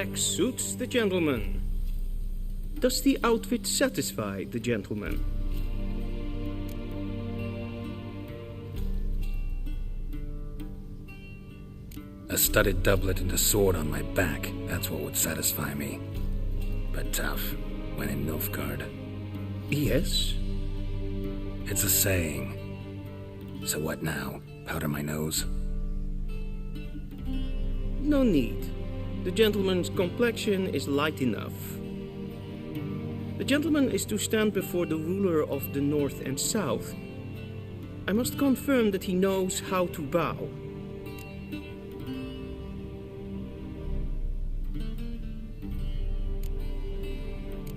Black suits the gentleman. Does the outfit satisfy the gentleman? A studded doublet and a sword on my back, that's what would satisfy me. But tough, when in Nilfgaard. Yes? It's a saying. So what now? Powder my nose? No need. The gentleman's complexion is light enough. The gentleman is to stand before the ruler of the North and South. I must confirm that he knows how to bow.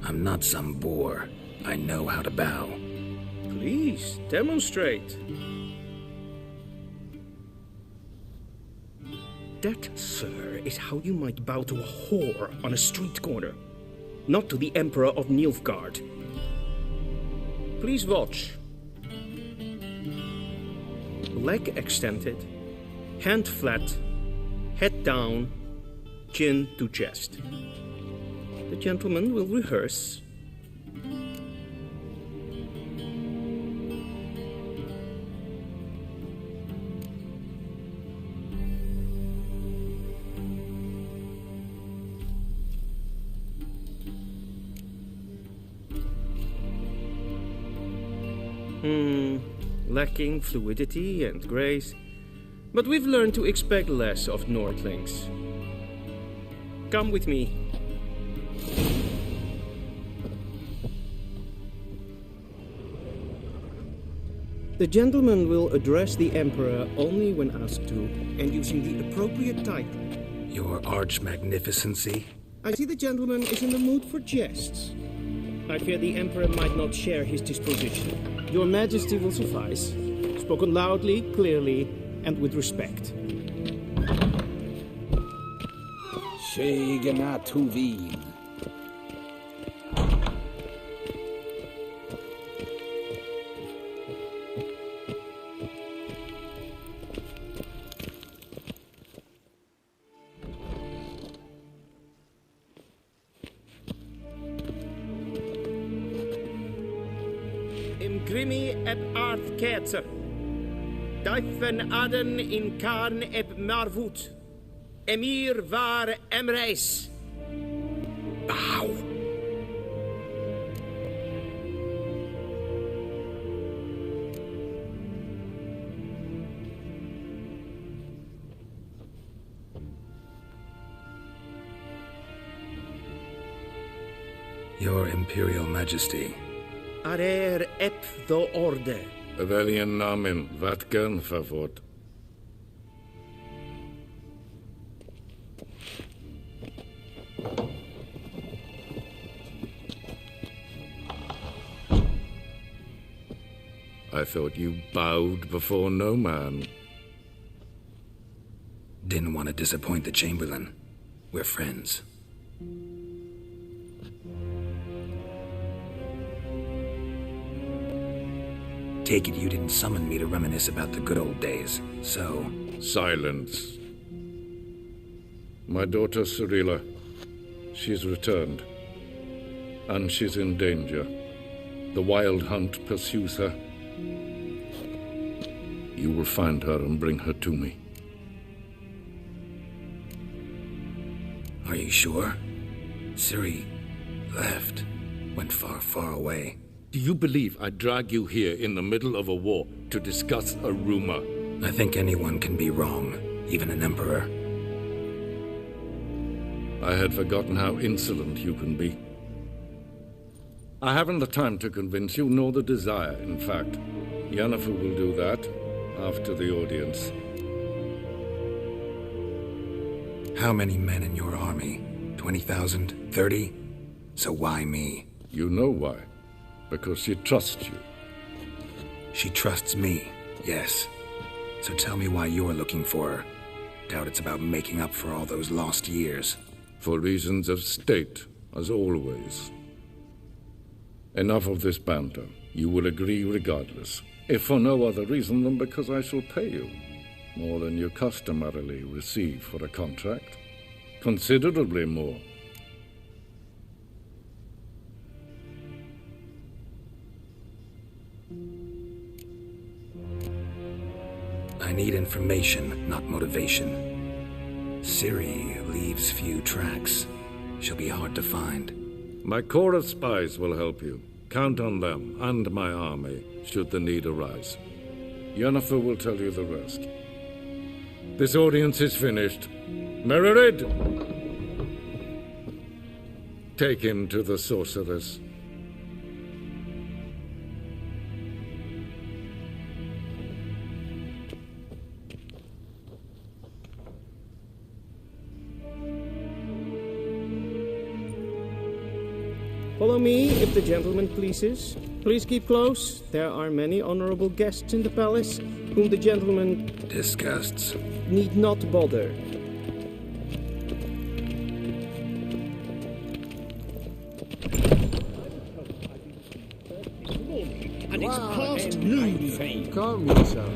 I'm not some boor. I know how to bow. Please, demonstrate. That, sir, is how you might bow to a whore on a street corner, not to the Emperor of Nilfgaard. Please watch. Leg extended, hand flat, head down, chin to chest. The gentleman will rehearse. Lacking fluidity and grace, but we've learned to expect less of Nordlings. Come with me. The gentleman will address the Emperor only when asked to, and using the appropriate title. Your Arch-Magnificency? I see the gentleman is in the mood for jests. I fear the Emperor might not share his disposition. Your Majesty will suffice. Spoken loudly, clearly, and with respect. Tuvin. Grimi eb Arth Ketzer. Daifen Aden in Karn eb Marvut. Emir var Emreis. Bow. Your Imperial Majesty. Arer ep the orde. Veljen namen, vatkan favort. I thought you bowed before no man. Didn't want to disappoint the Chamberlain. We're friends. Take it you didn't summon me to reminisce about the good old days, so... Silence. My daughter Cyrilla, she's returned. And she's in danger. The Wild Hunt pursues her. You will find her and bring her to me. Are you sure? Ciri left. Went far, far away. Do you believe I'd drag you here in the middle of a war to discuss a rumor? I think anyone can be wrong, even an emperor. I had forgotten how insolent you can be. I haven't the time to convince you, nor the desire, in fact. Yennefer will do that after the audience. How many men in your army? 20,000? 30? So why me? You know why. Because she trusts you. She trusts me, yes. So tell me why you're looking for her. Doubt it's about making up for all those lost years. For reasons of state, as always. Enough of this banter. You will agree regardless. If for no other reason than because I shall pay you. More than you customarily receive for a contract. Considerably more. I need information, not motivation. Ciri leaves few tracks. She'll be hard to find. My corps of spies will help you. Count on them and my army, should the need arise. Yennefer will tell you the rest. This audience is finished. Mererid! Take him to the sorceress. Follow me, if the gentleman pleases. Please keep close. There are many honorable guests in the palace, whom the gentleman Disgusts. need not bother. And it's past noon. Calm yourself.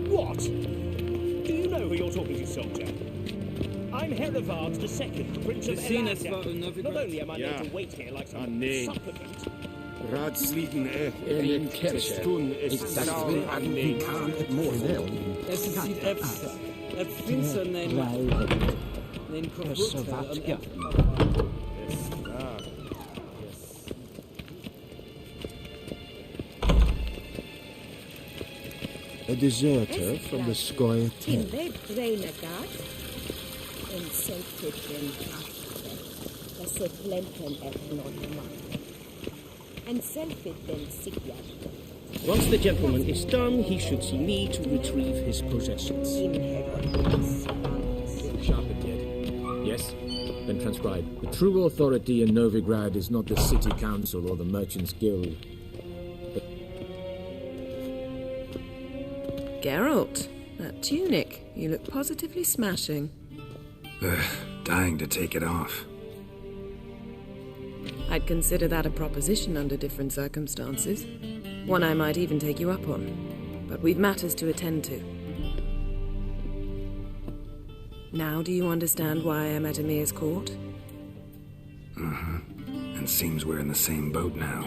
What? Do you know who you're talking to, soldier? I'm Herivard II, Prince of Elander. Not only am I made to wait here like some supplicant. Ratslieden in Kirche. Ich will an het moordel. Es sieht finster den Verwatja. A deserter from the Skoye In tent. det renegat en selvtrykken aften, der set lempen et normal. En selvfitten sikjat Once the gentleman is done, he should see me to retrieve his possessions. in herons. Sharpened yet? Yes? Then transcribe. The true authority in Novigrad is not the city council or the merchants' guild. Geralt, that tunic. You look positively smashing. Dying to take it off. I'd consider that a proposition under different circumstances. One I might even take you up on. But we've matters to attend to. Now do you understand why I'm at Emir's court? And seems we're in the same boat now.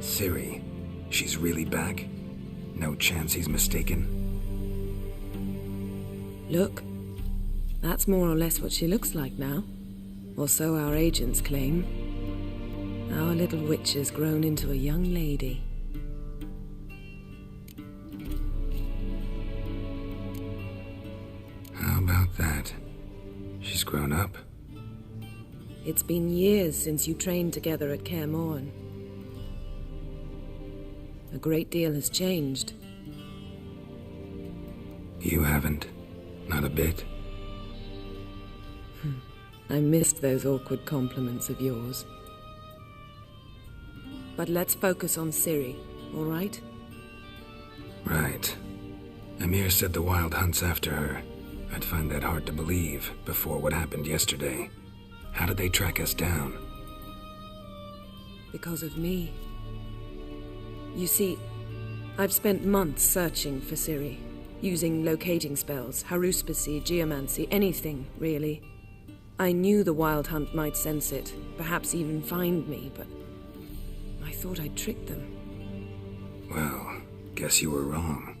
Ciri, she's really back? No chance he's mistaken? Look, that's more or less what she looks like now. Or so our agents claim. Our little witch has grown into a young lady. How about that? She's grown up? It's been years since you trained together at Kaer Morhen. A great deal has changed. You haven't? Not a bit? I missed those awkward compliments of yours. But let's focus on Ciri, all right? Right. Emir said the Wild Hunt's after her. I'd find that hard to believe before what happened yesterday. How did they track us down? Because of me. You see, I've spent months searching for Ciri, using locating spells, haruspicy, geomancy, anything, really. I knew the Wild Hunt might sense it, perhaps even find me, but I thought I'd tricked them. Well, guess you were wrong.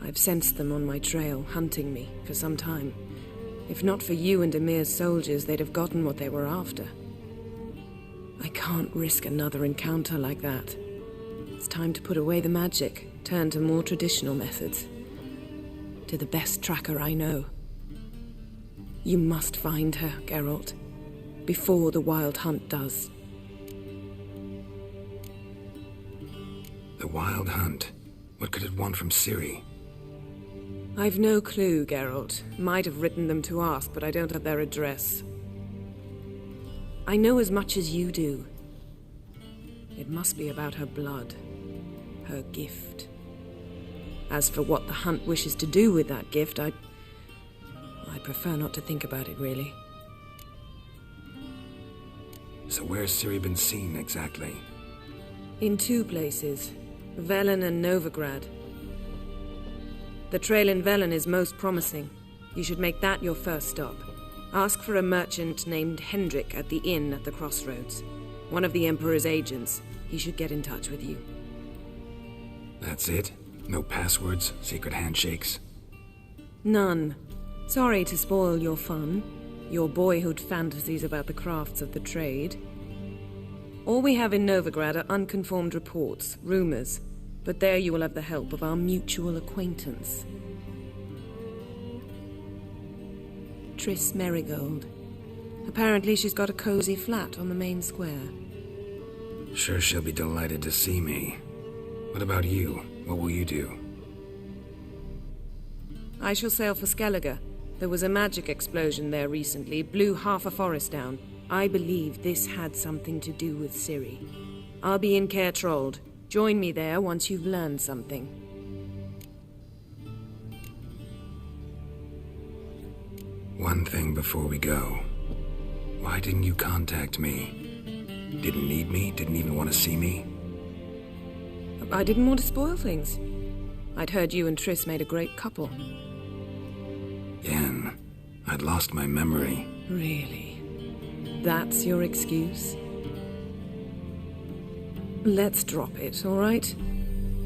I've sensed them on my trail, hunting me, for some time. If not for you and Emir's soldiers, they'd have gotten what they were after. I can't risk another encounter like that. It's time to put away the magic, turn to more traditional methods. To the best tracker I know. You must find her, Geralt, before the Wild Hunt does. The Wild Hunt? What could it want from Ciri? I've no clue, Geralt. Might have written them to ask, but I don't have their address. I know as much as you do. It must be about her blood. Her gift. As for what the Hunt wishes to do with that gift, I prefer not to think about it, really. So where's Ciri been seen, exactly? In two places. Velen and Novigrad. The trail in Velen is most promising. You should make that your first stop. Ask for a merchant named Hendrik at the inn at the crossroads. One of the Emperor's agents. He should get in touch with you. That's it? No passwords, secret handshakes? None. Sorry to spoil your fun, your boyhood fantasies about the crafts of the trade. All we have in Novigrad are unconfirmed reports, rumors, but there you will have the help of our mutual acquaintance. Triss Merigold. Apparently she's got a cozy flat on the main square. Sure she'll be delighted to see me. What about you? What will you do? I shall sail for Skellige. There was a magic explosion there recently, blew half a forest down. I believe this had something to do with Ciri. I'll be in Caer Trold. Join me there once you've learned something. One thing before we go. Why didn't you contact me? Didn't need me? Didn't even want to see me? I didn't want to spoil things. I'd heard you and Triss made a great couple. Yen, I'd lost my memory. Really? That's your excuse? Let's drop it, all right?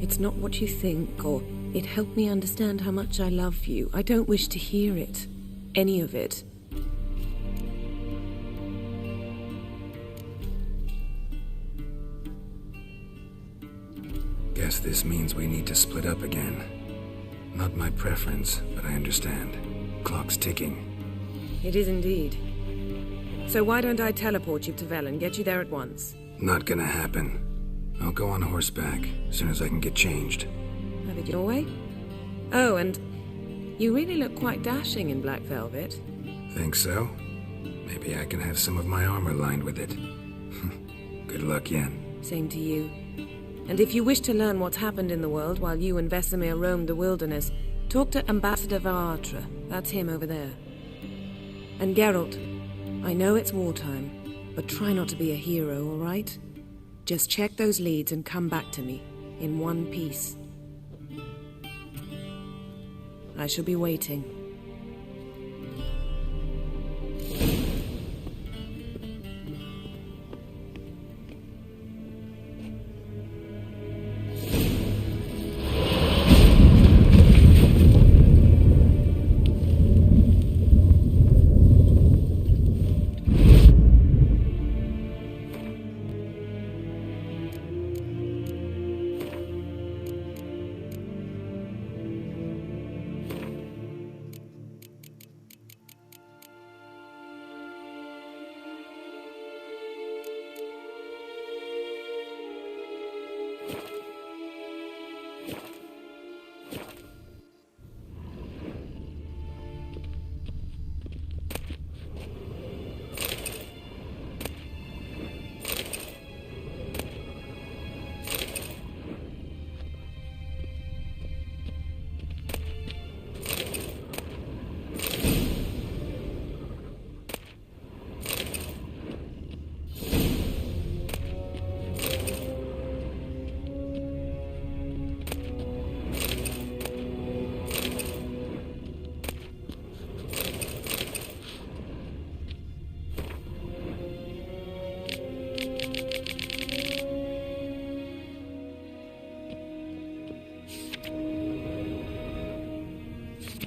It's not what you think, or it helped me understand how much I love you. I don't wish to hear it. Any of it. Guess this means we need to split up again. Not my preference, but I understand. Clock's ticking. It is indeed. So why don't I teleport you to Velen, get you there at once? Not gonna happen. I'll go on horseback, as soon as I can get changed. Have it your way? Oh, and you really look quite dashing in black velvet. Think so? Maybe I can have some of my armor lined with it. Good luck, Yen. Same to you. And if you wish to learn what's happened in the world while you and Vesemir roamed the wilderness, talk to Ambassador Varatra. That's him over there. And Geralt, I know it's wartime, but try not to be a hero, all right? Just check those leads and come back to me, in one piece. I shall be waiting.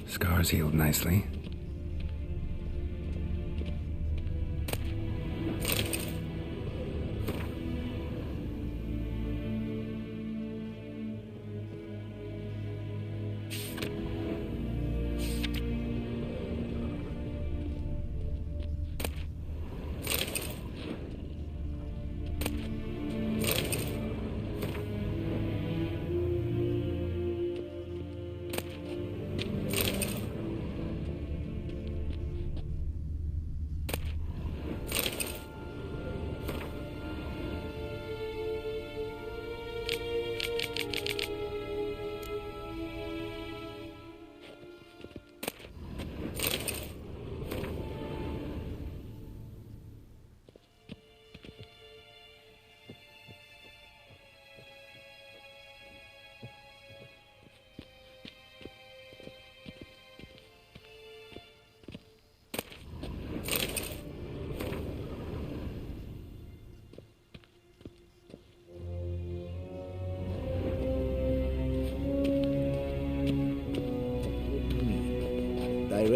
Scars healed nicely.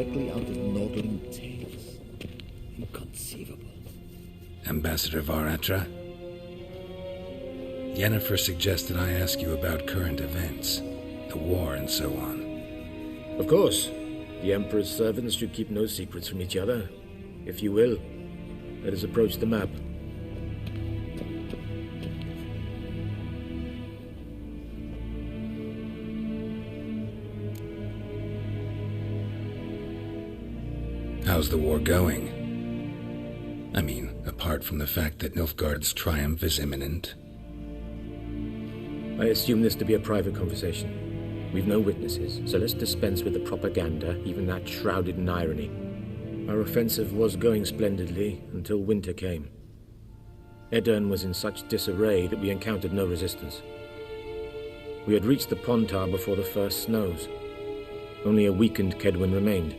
directly out of Nordling tales. Inconceivable. Ambassador Varatra? Yennefer suggested I ask you about current events, the war and so on. Of course. The Emperor's servants should keep no secrets from each other. If you will, let us approach the map. How's the war going? I mean, apart from the fact that Nilfgaard's triumph is imminent. I assume this to be a private conversation. We've no witnesses, so let's dispense with the propaganda, even that shrouded in irony. Our offensive was going splendidly until winter came. Edirn was in such disarray that we encountered no resistance. We had reached the Pontar before the first snows. Only a weakened Kedwin remained,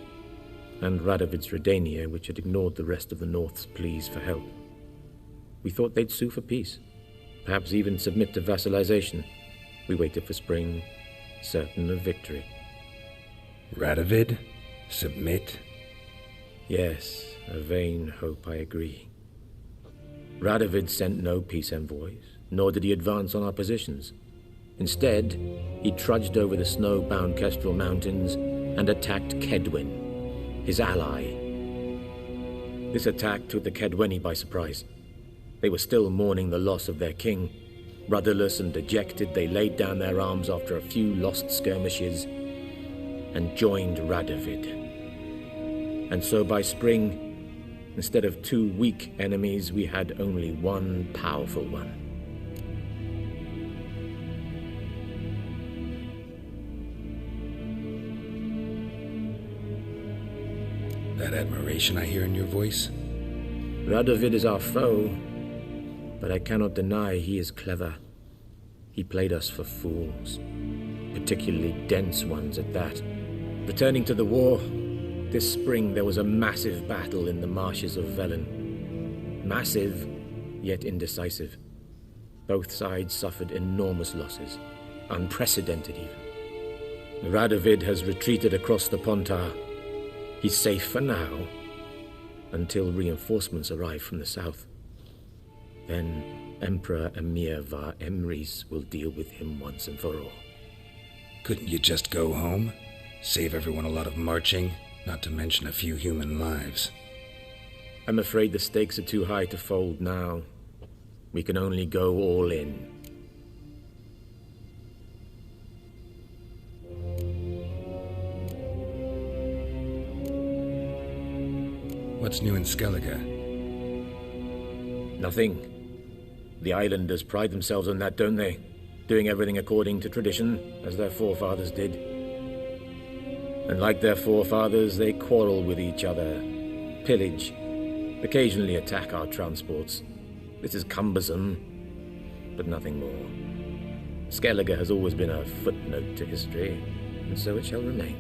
and Radovid's Redania, which had ignored the rest of the North's pleas for help. We thought they'd sue for peace, perhaps even submit to vassalization. We waited for spring, certain of victory. Radovid? Submit? Yes, a vain hope, I agree. Radovid sent no peace envoys, nor did he advance on our positions. Instead, he trudged over the snow-bound Kestrel Mountains and attacked Kedwin, his ally. This attack took the Kedweni by surprise. They were still mourning the loss of their king. Rudderless and dejected, they laid down their arms after a few lost skirmishes and joined Radovid. And so by spring, instead of two weak enemies, we had only one powerful one. That admiration I hear in your voice? Radovid is our foe, but I cannot deny he is clever. He played us for fools, particularly dense ones at that. Returning to the war, this spring there was a massive battle in the marshes of Velen. Massive, yet indecisive. Both sides suffered enormous losses, unprecedented even. Radovid has retreated across the Pontar. He's safe for now, until reinforcements arrive from the south. Then Emperor Emir Var Emrys will deal with him once and for all. Couldn't you just go home? Save everyone a lot of marching, not to mention a few human lives. I'm afraid the stakes are too high to fold now. We can only go all in. What's new in Skellige? Nothing. The islanders pride themselves on that, don't they? Doing everything according to tradition, as their forefathers did. And like their forefathers, they quarrel with each other, pillage, occasionally attack our transports. This is cumbersome, but nothing more. Skellige has always been a footnote to history, and so it shall remain.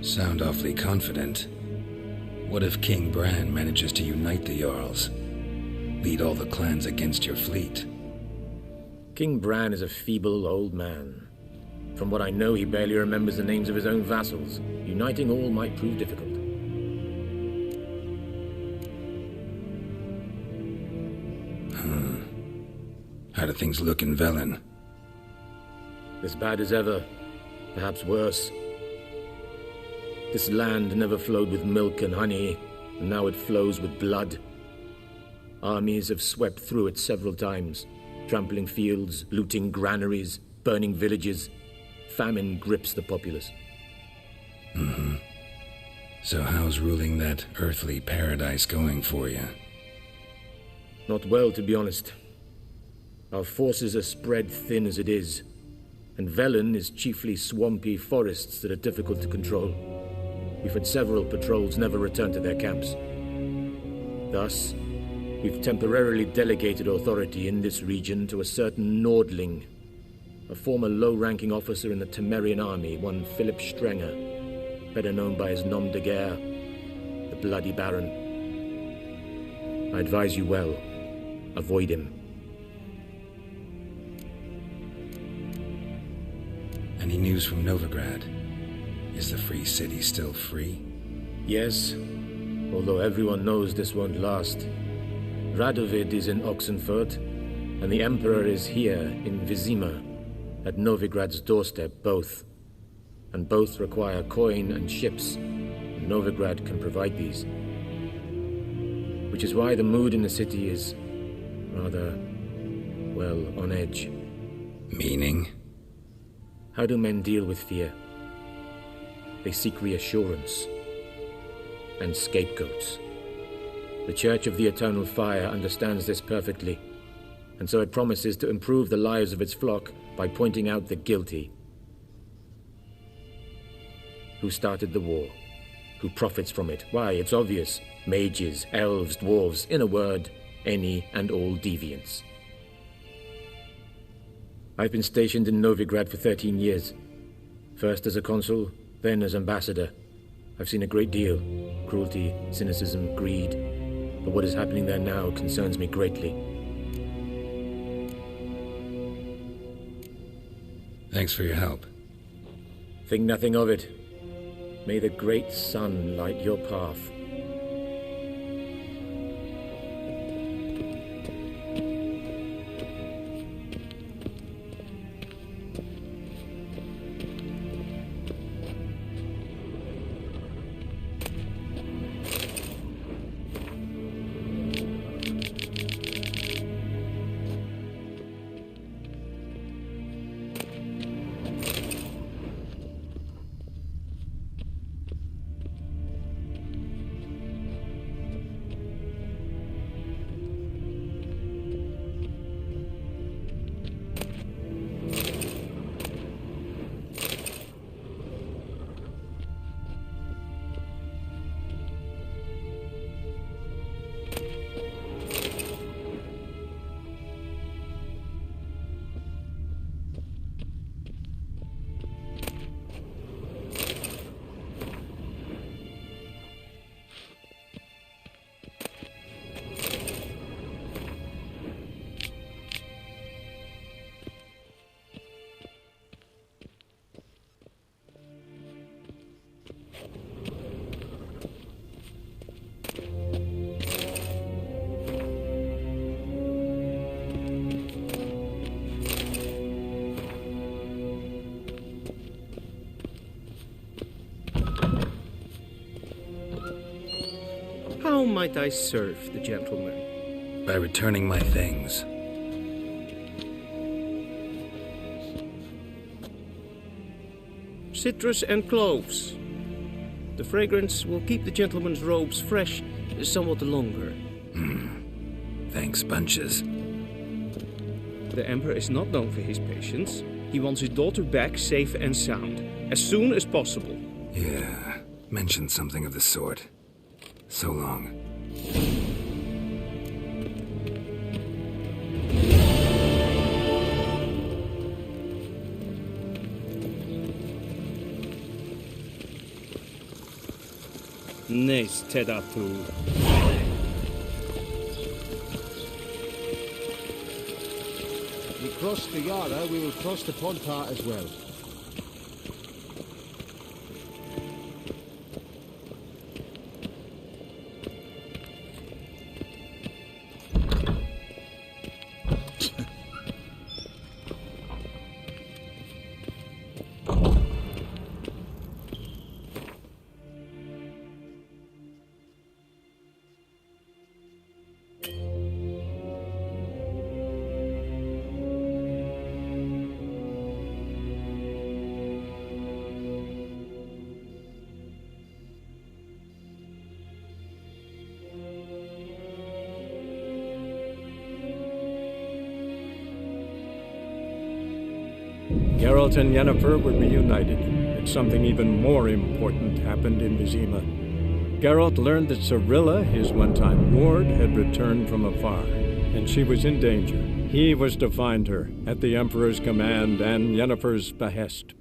Sound awfully confident. What if King Bran manages to unite the Jarls? Lead all the clans against your fleet? King Bran is a feeble old man. From what I know, he barely remembers the names of his own vassals. Uniting all might prove difficult. How do things look in Velen? As bad as ever, perhaps worse. This land never flowed with milk and honey, and now it flows with blood. Armies have swept through it several times, trampling fields, looting granaries, burning villages. Famine grips the populace. So how's ruling that earthly paradise going for you? Not well, to be honest. Our forces are spread thin as it is, and Velen is chiefly swampy forests that are difficult to control. We've had several patrols never return to their camps. Thus, we've temporarily delegated authority in this region to a certain Nordling, a former low-ranking officer in the Temerian army, one Philip Strenger, better known by his nom de guerre, the Bloody Baron. I advise you well. Avoid him. Any news from Novigrad? Is the free city still free? Yes, although everyone knows this won't last. Radovid is in Oxenfurt, and the Emperor is here in Vizima, at Novigrad's doorstep, both. And both require coin and ships. Novigrad can provide these. Which is why the mood in the city is rather, well, on edge. Meaning? How do men deal with fear? They seek reassurance and scapegoats. The Church of the Eternal Fire understands this perfectly, and so it promises to improve the lives of its flock by pointing out the guilty. Who started the war? Who profits from it? Why, it's obvious. Mages, elves, dwarves, in a word, any and all deviants. I've been stationed in Novigrad for 13 years. First as a consul, then as ambassador. I've seen a great deal. Cruelty, cynicism, greed. But what is happening there now concerns me greatly. Thanks for your help. Think nothing of it. May the great sun light your path. How might I serve the gentleman? By returning my things. Citrus and cloves. The fragrance will keep the gentleman's robes fresh somewhat longer. Thanks, bunches. The Emperor is not known for his patience. He wants his daughter back safe and sound, as soon as possible. Yeah, mentioned something of the sort. So long. Nes Tedatu. We crossed the Yara, we will cross the Pontar as well. Geralt and Yennefer were reunited, but something even more important happened in Vizima. Geralt learned that Cirilla, his one-time ward, had returned from afar, and she was in danger. He was to find her, at the Emperor's command and Yennefer's behest.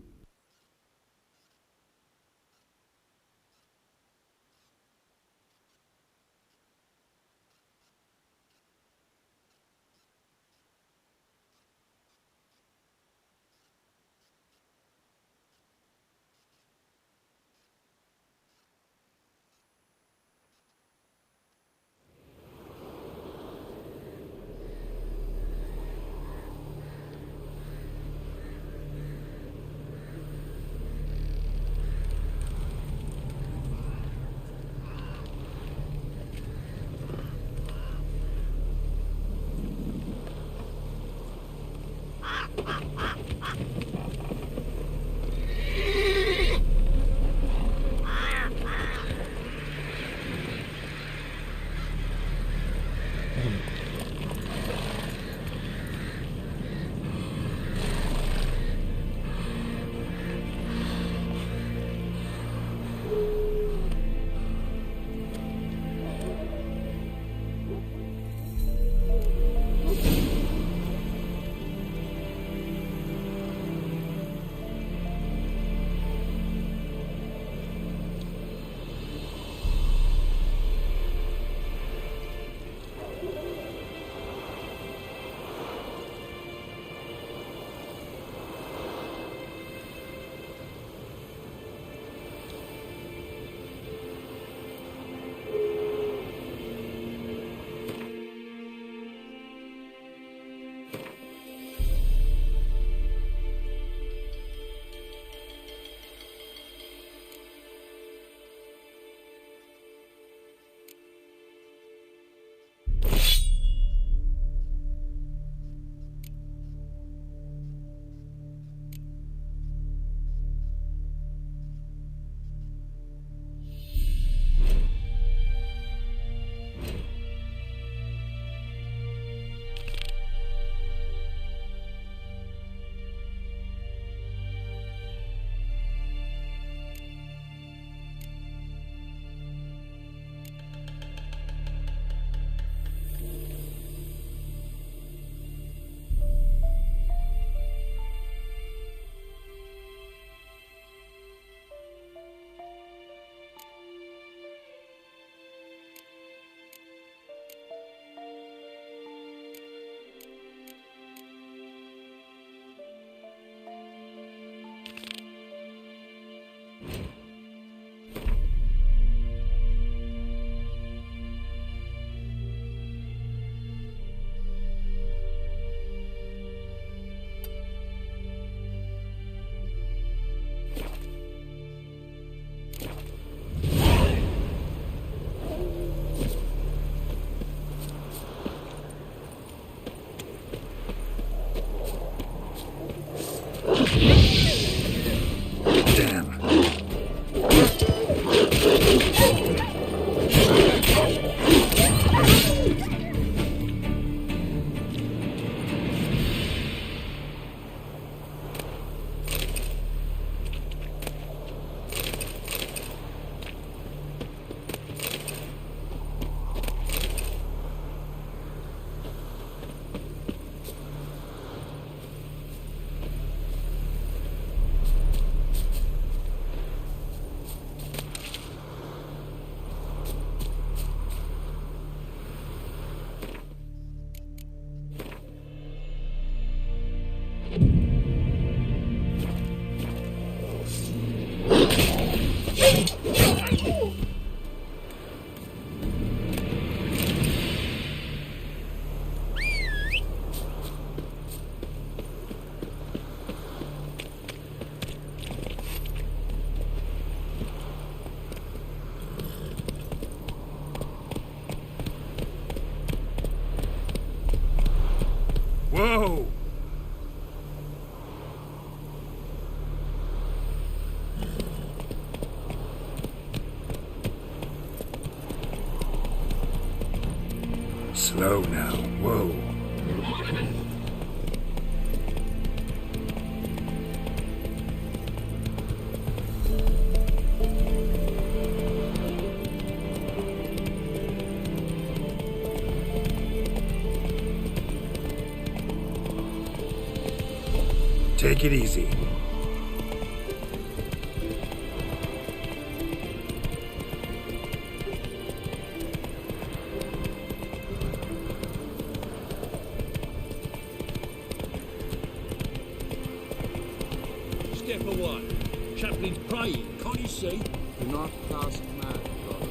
Whoa! Slow now. Whoa. Take it easy. Step away. Chaplain's praying, can't you see? Do not cast mad, brother.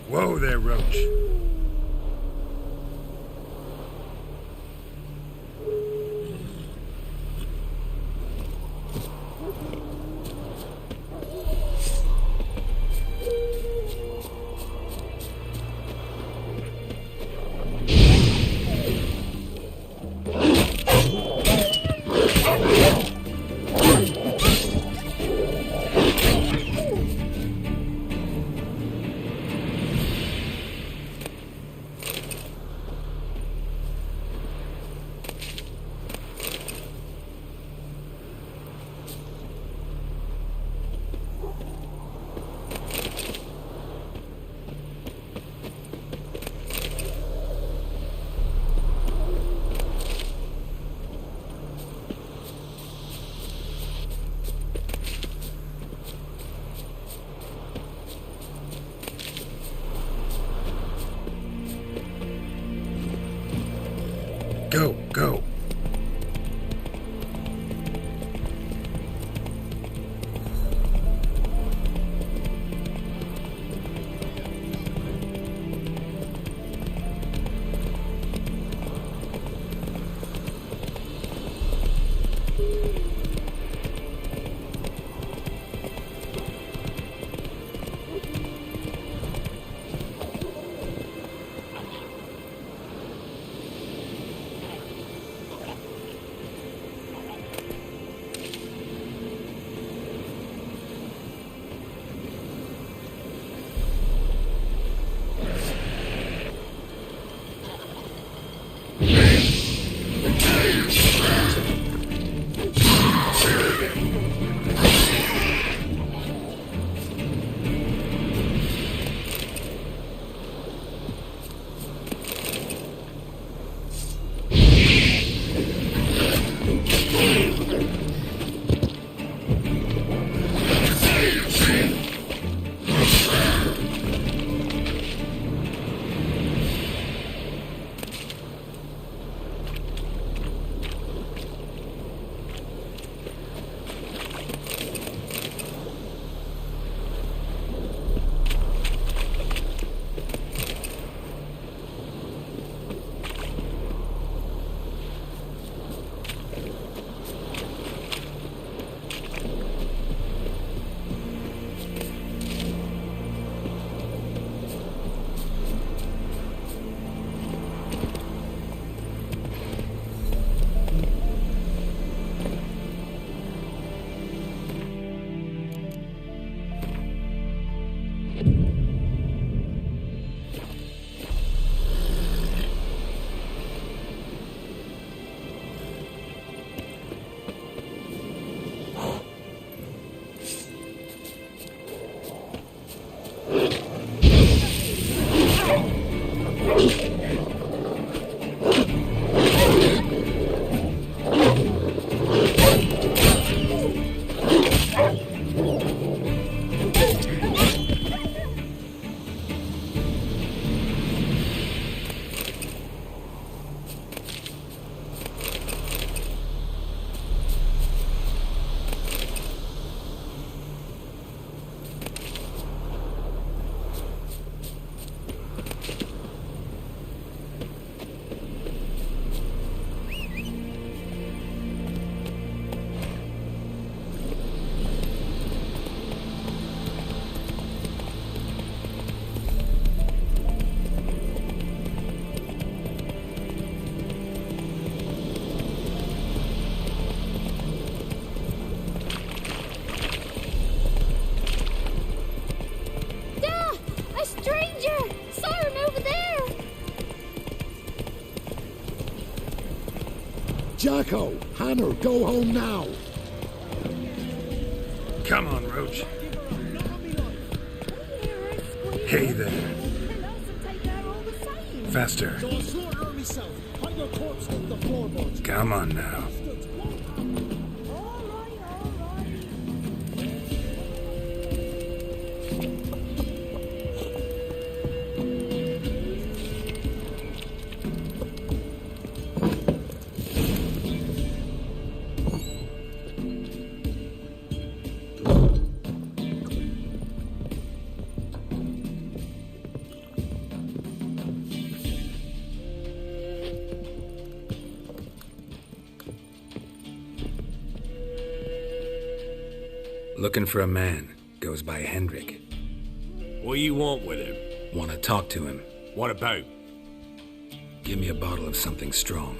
Whoa there, Roach. Go, go. Jacko, Hannah, go home now. Come on, Roach. Hey there. Faster. Come on now. Looking for a man. Goes by Hendrik. What do you want with him? Want to talk to him. What about? Give me a bottle of something strong.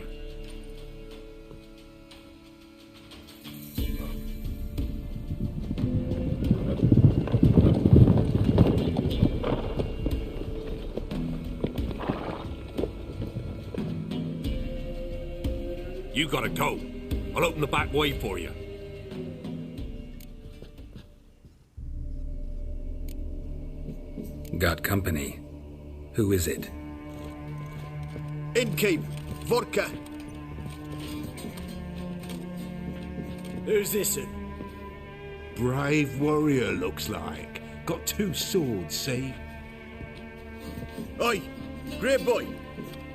You gotta go. I'll open the back way for you. Got company. Who is it? Innkeep, vodka. Who's this? Brave warrior, looks like. Got 2 swords, see? Oi, great boy.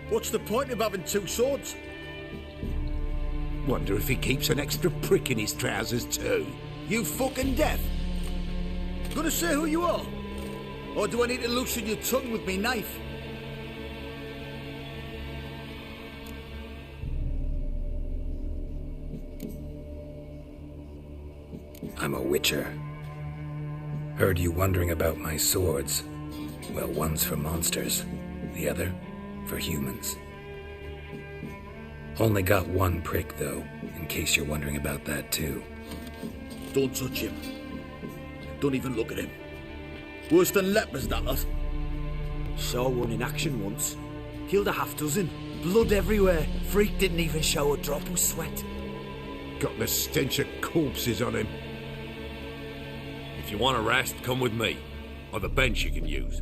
What's the point of having 2 swords? Wonder if he keeps an extra prick in his trousers too. You fucking deaf? Gonna say who you are? Or do I need to loosen your tongue with me knife? I'm a witcher. Heard you wondering about my swords. Well, one's for monsters, the other for humans. Only got one prick, though, in case you're wondering about that, too. Don't touch him. Don't even look at him. Worse than lepers, that lot. Saw one in action once. Killed a half dozen. Blood everywhere. Freak didn't even show a drop of sweat. Got the stench of corpses on him. If you want a rest, come with me. I've a bench you can use.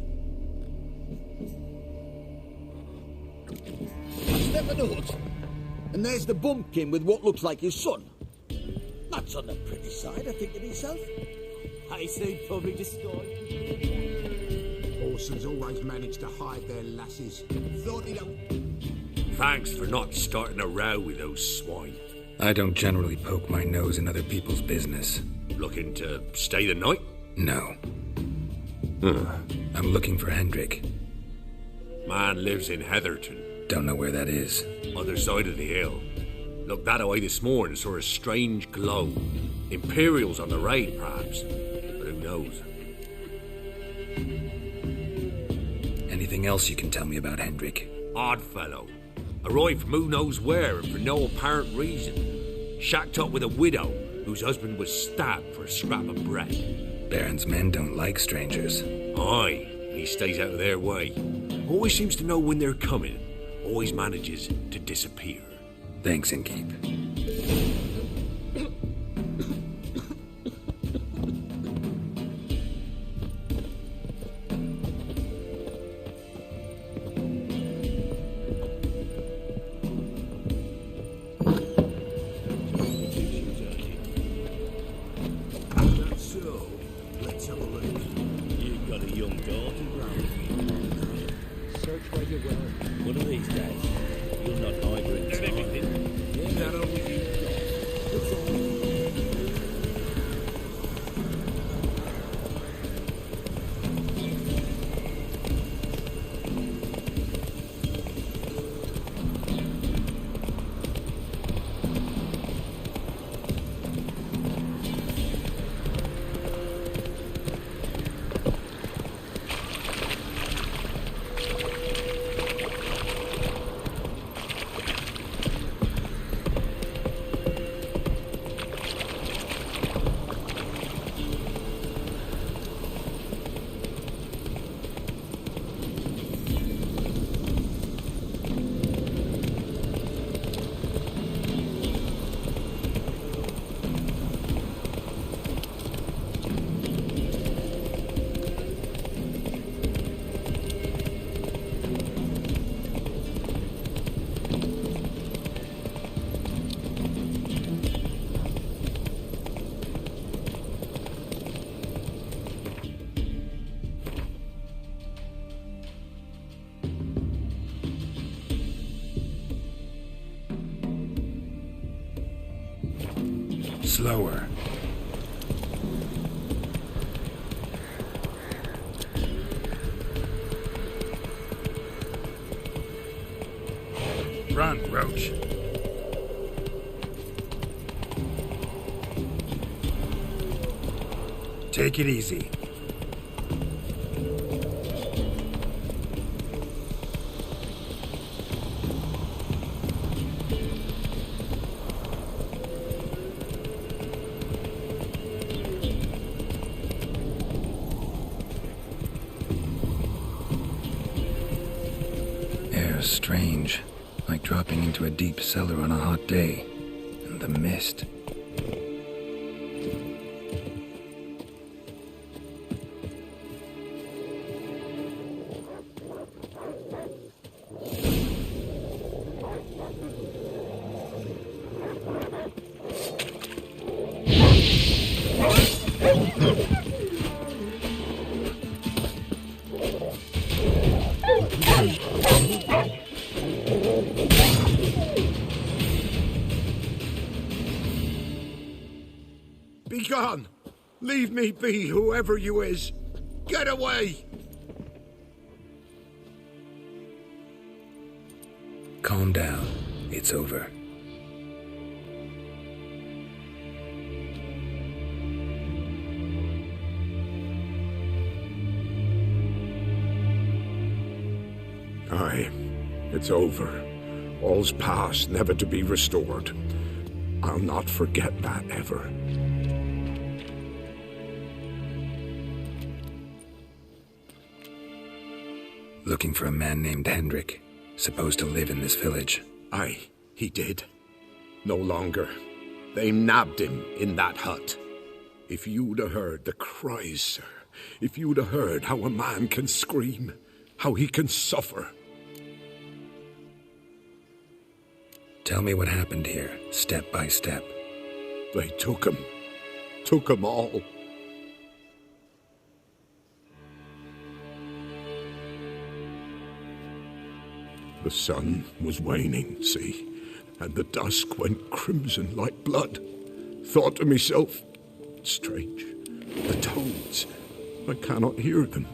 Step in the hut. And there's the bumpkin with what looks like his son. That's on the pretty side, I think, of himself. I say public display. Orsons always manage to hide their lasses. Thought he'd have... Thanks for not starting a row with those swine. I don't generally poke my nose in other people's business. Looking to stay the night? No. I'm looking for Hendrik. Man lives in Heatherton. Don't know where that is. Other side of the hill. Looked that away this morning, saw a strange glow. Imperials on the raid, perhaps. But who knows? Anything else you can tell me about Hendrik? Odd fellow. Arrived from who knows where and for no apparent reason. Shacked up with a widow whose husband was stabbed for a scrap of bread. Baron's men don't like strangers. Aye, he stays out of their way. Always seems to know when they're coming. Always manages to disappear. Thanks, Innkeep. Slower. Run, Roach. Take it easy. Air's strange, like dropping into a deep cellar on a hot day. And the mist. on! Leave me be, whoever you is! Get away! Calm down. It's over. Aye, it's over. All's past, never to be restored. I'll not forget that ever. Looking for a man named Hendrik, supposed to live in this village. Aye, he did. No longer. They nabbed him in that hut. If you'd have heard the cries, sir, if you'd have heard how a man can scream, how he can suffer. Tell me what happened here, step by step. They took him all. The sun was waning, see, and the dusk went crimson like blood. Thought to myself, strange, the toads, I cannot hear them.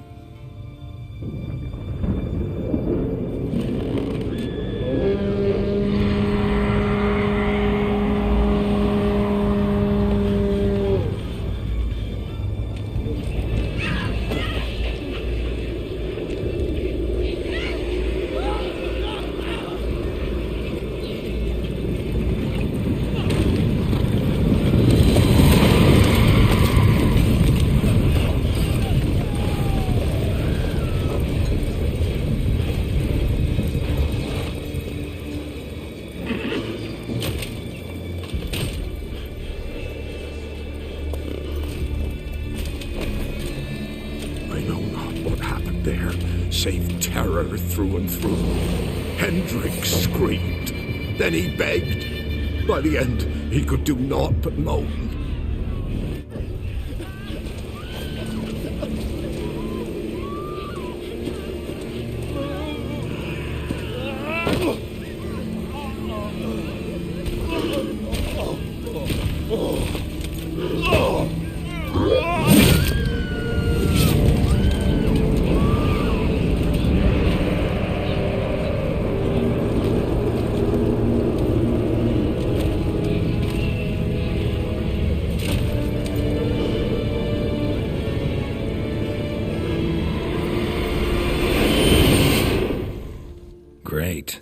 Save terror through and through. Hendrik screamed. Then he begged. By the end, he could do naught but moan. Great.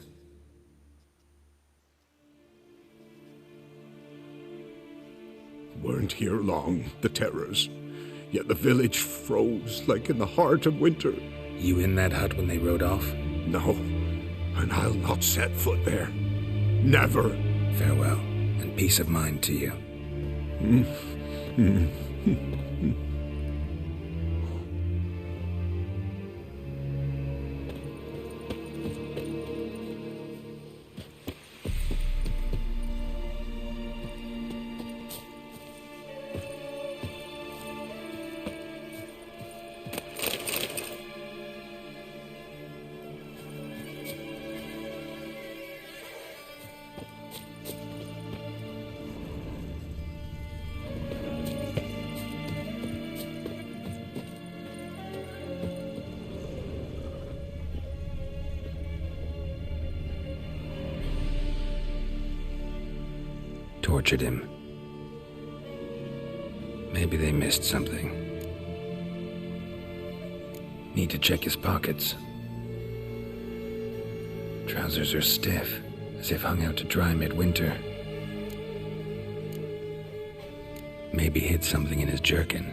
Weren't here long, the terrors. Yet the village froze like in the heart of winter. You in that hut when they rode off? No, and I'll not set foot there. Never. Farewell, and peace of mind to you. Tortured him. Maybe they missed something. Need to check his pockets. Trousers are stiff, as if hung out to dry midwinter. Maybe hid something in his jerkin.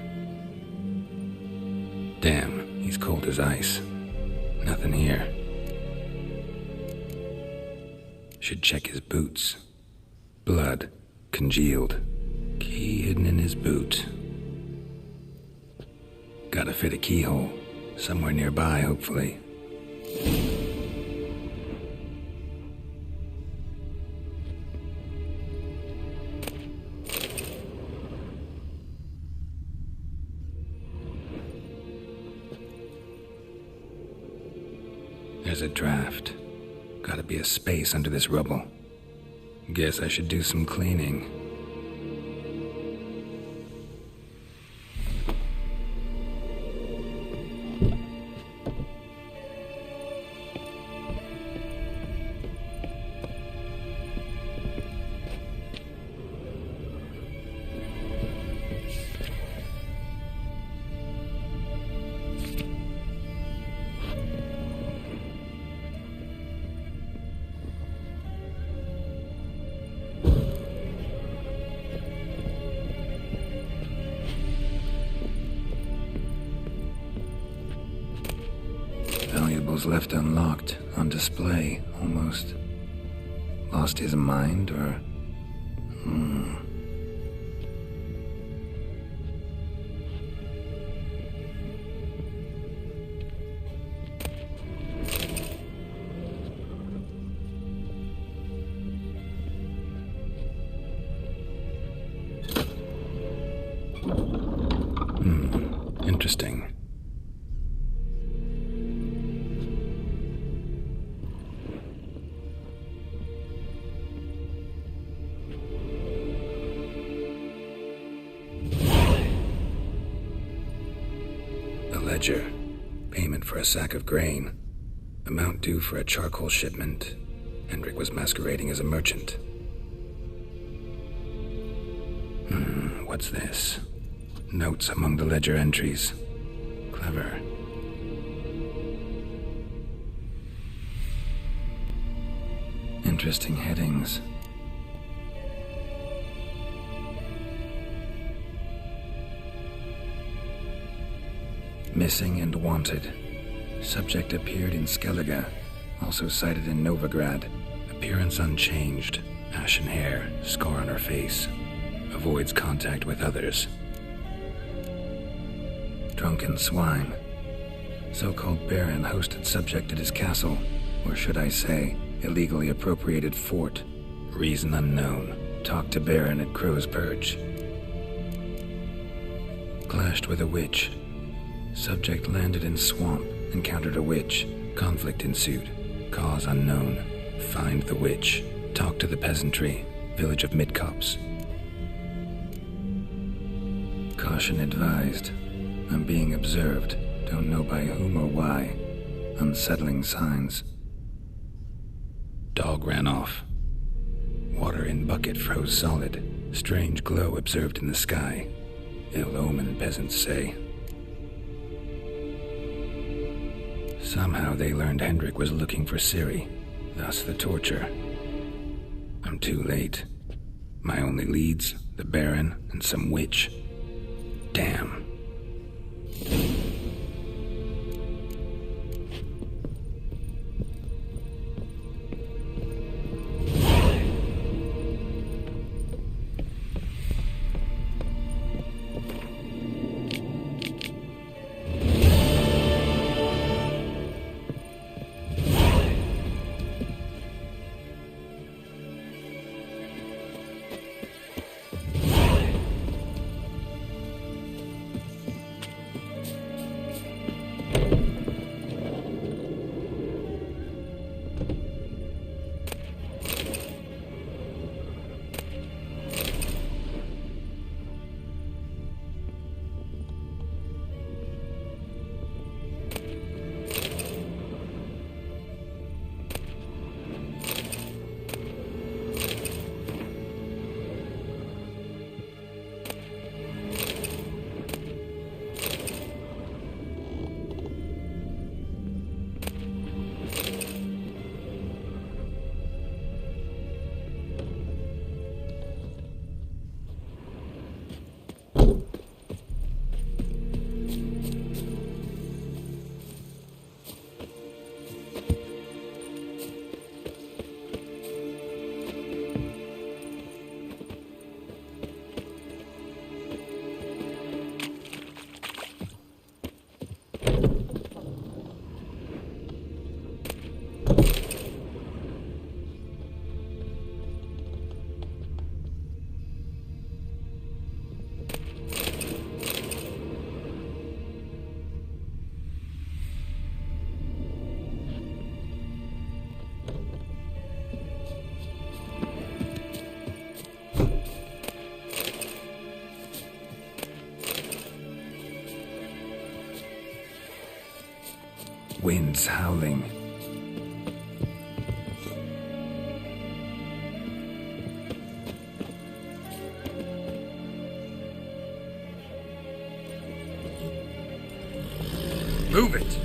Damn, he's cold as ice. Nothing here. Should check his boots. Blood. Congealed. Key hidden in his boot. Gotta fit a keyhole. Somewhere nearby, hopefully. There's a draft. Gotta be a space under this rubble. Guess I should do some cleaning. was left unlocked, on display, almost. Lost his mind, or... Interesting. A ledger. Payment for a sack of grain. Amount due for a charcoal shipment. Hendrik was masquerading as a merchant. What's this? Notes among the ledger entries. Clever. Interesting headings. Missing and wanted. Subject appeared in Skellige, also sighted in Novigrad. Appearance unchanged. Ashen hair, scar on her face. Avoids contact with others. Drunken swine. So-called baron hosted subject at his castle, or should I say, illegally appropriated fort. Reason unknown. Talked to baron at Crow's Perch. Clashed with a witch. Subject landed in swamp, encountered a witch. Conflict ensued. Cause unknown. Find the witch. Talk to the peasantry. Village of Midcopse. Caution advised. I'm being observed. Don't know by whom or why. Unsettling signs. Dog ran off. Water in bucket froze solid. Strange glow observed in the sky. Ill omen, peasants say. Somehow they learned Hendrik was looking for Ciri. Thus the torture. I'm too late. My only leads, the Baron and some witch. Damn. Winds howling. Move it!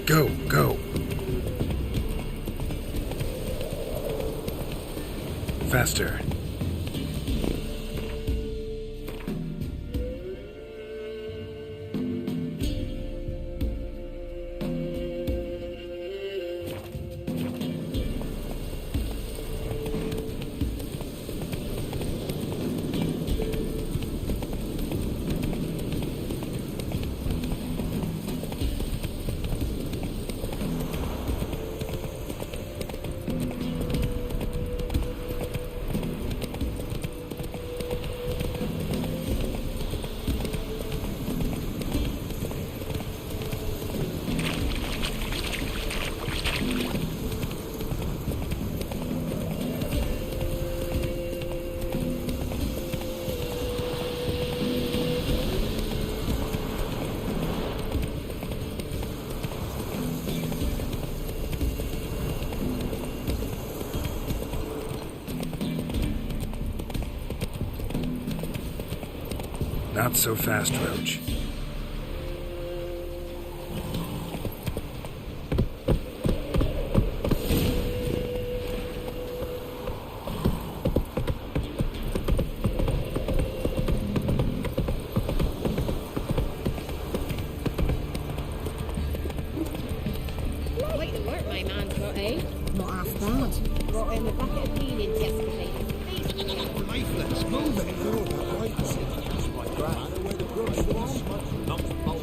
Go, go. Faster. Not so fast, Roach. Quite the work my man's got, eh? Not half bad. Brought in a bucket of peelings yesterday. Lifeless, move it. That's my grand. Where the brush was. Not the bolt.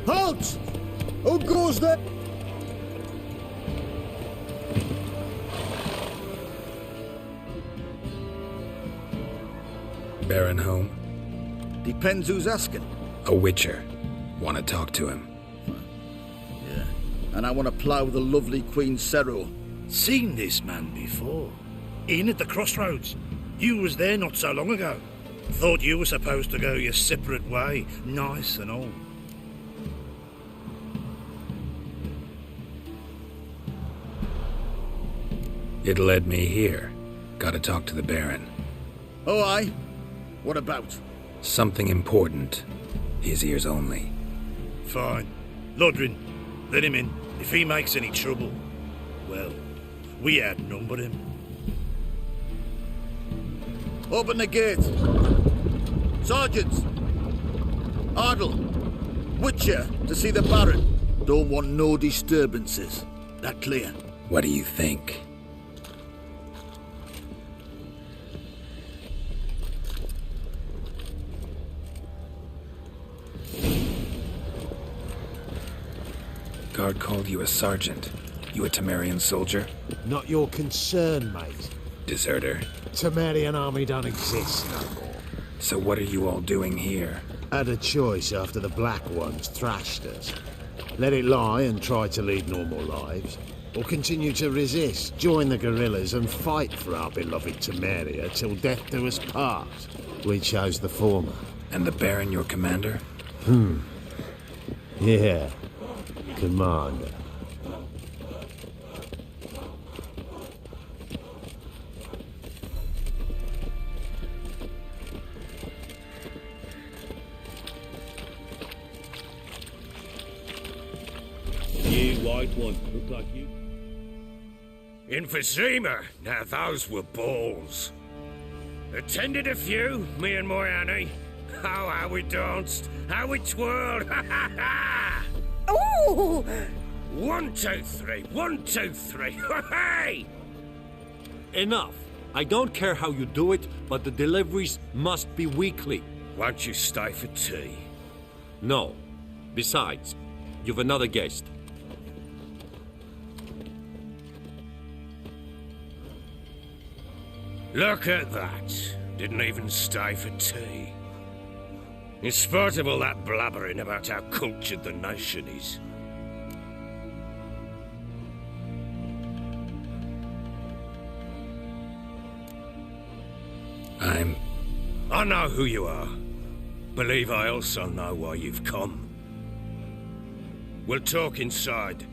Halt! Who goes there? Baron home? Depends who's asking. A witcher. Want to talk to him. Yeah. And I want to plough the lovely Queen Seru. Seen this man before. In at the crossroads. You was there not so long ago. Thought you were supposed to go your separate way, nice and all. It led me here. Gotta talk to the Baron. Oh, aye? What about? Something important. His ears only. Fine. Lodrin, let him in. If he makes any trouble, well, we outnumber him. Open the gate. Sergeants! Ardle! Witcher, to see the Baron. Don't want no disturbances. That clear? What do you think? Guard called you a sergeant. You a Temerian soldier? Not your concern, mate. Deserter. Temerian army don't exist no more. So what are you all doing here? Had a choice after the Black Ones thrashed us. Let it lie and try to lead normal lives, or continue to resist, join the guerrillas and fight for our beloved Temeria till death do us part. We chose the former. And the Baron your commander? Yeah. Commander. You white one, look like you. In Vizima, now those were balls. Attended a few, me and my Annie. Oh, how we danced, how we twirled, ha ha ha! Ooh! 1, 2, 3, 1, 2, 3, hey! Enough. I don't care how you do it, but the deliveries must be weekly. Won't you stay for tea? No. Besides, you've another guest. Look at that. Didn't even stay for tea. In spite of all that blabbering about how cultured the nation is. I know who you are. Believe I also know why you've come. We'll talk inside.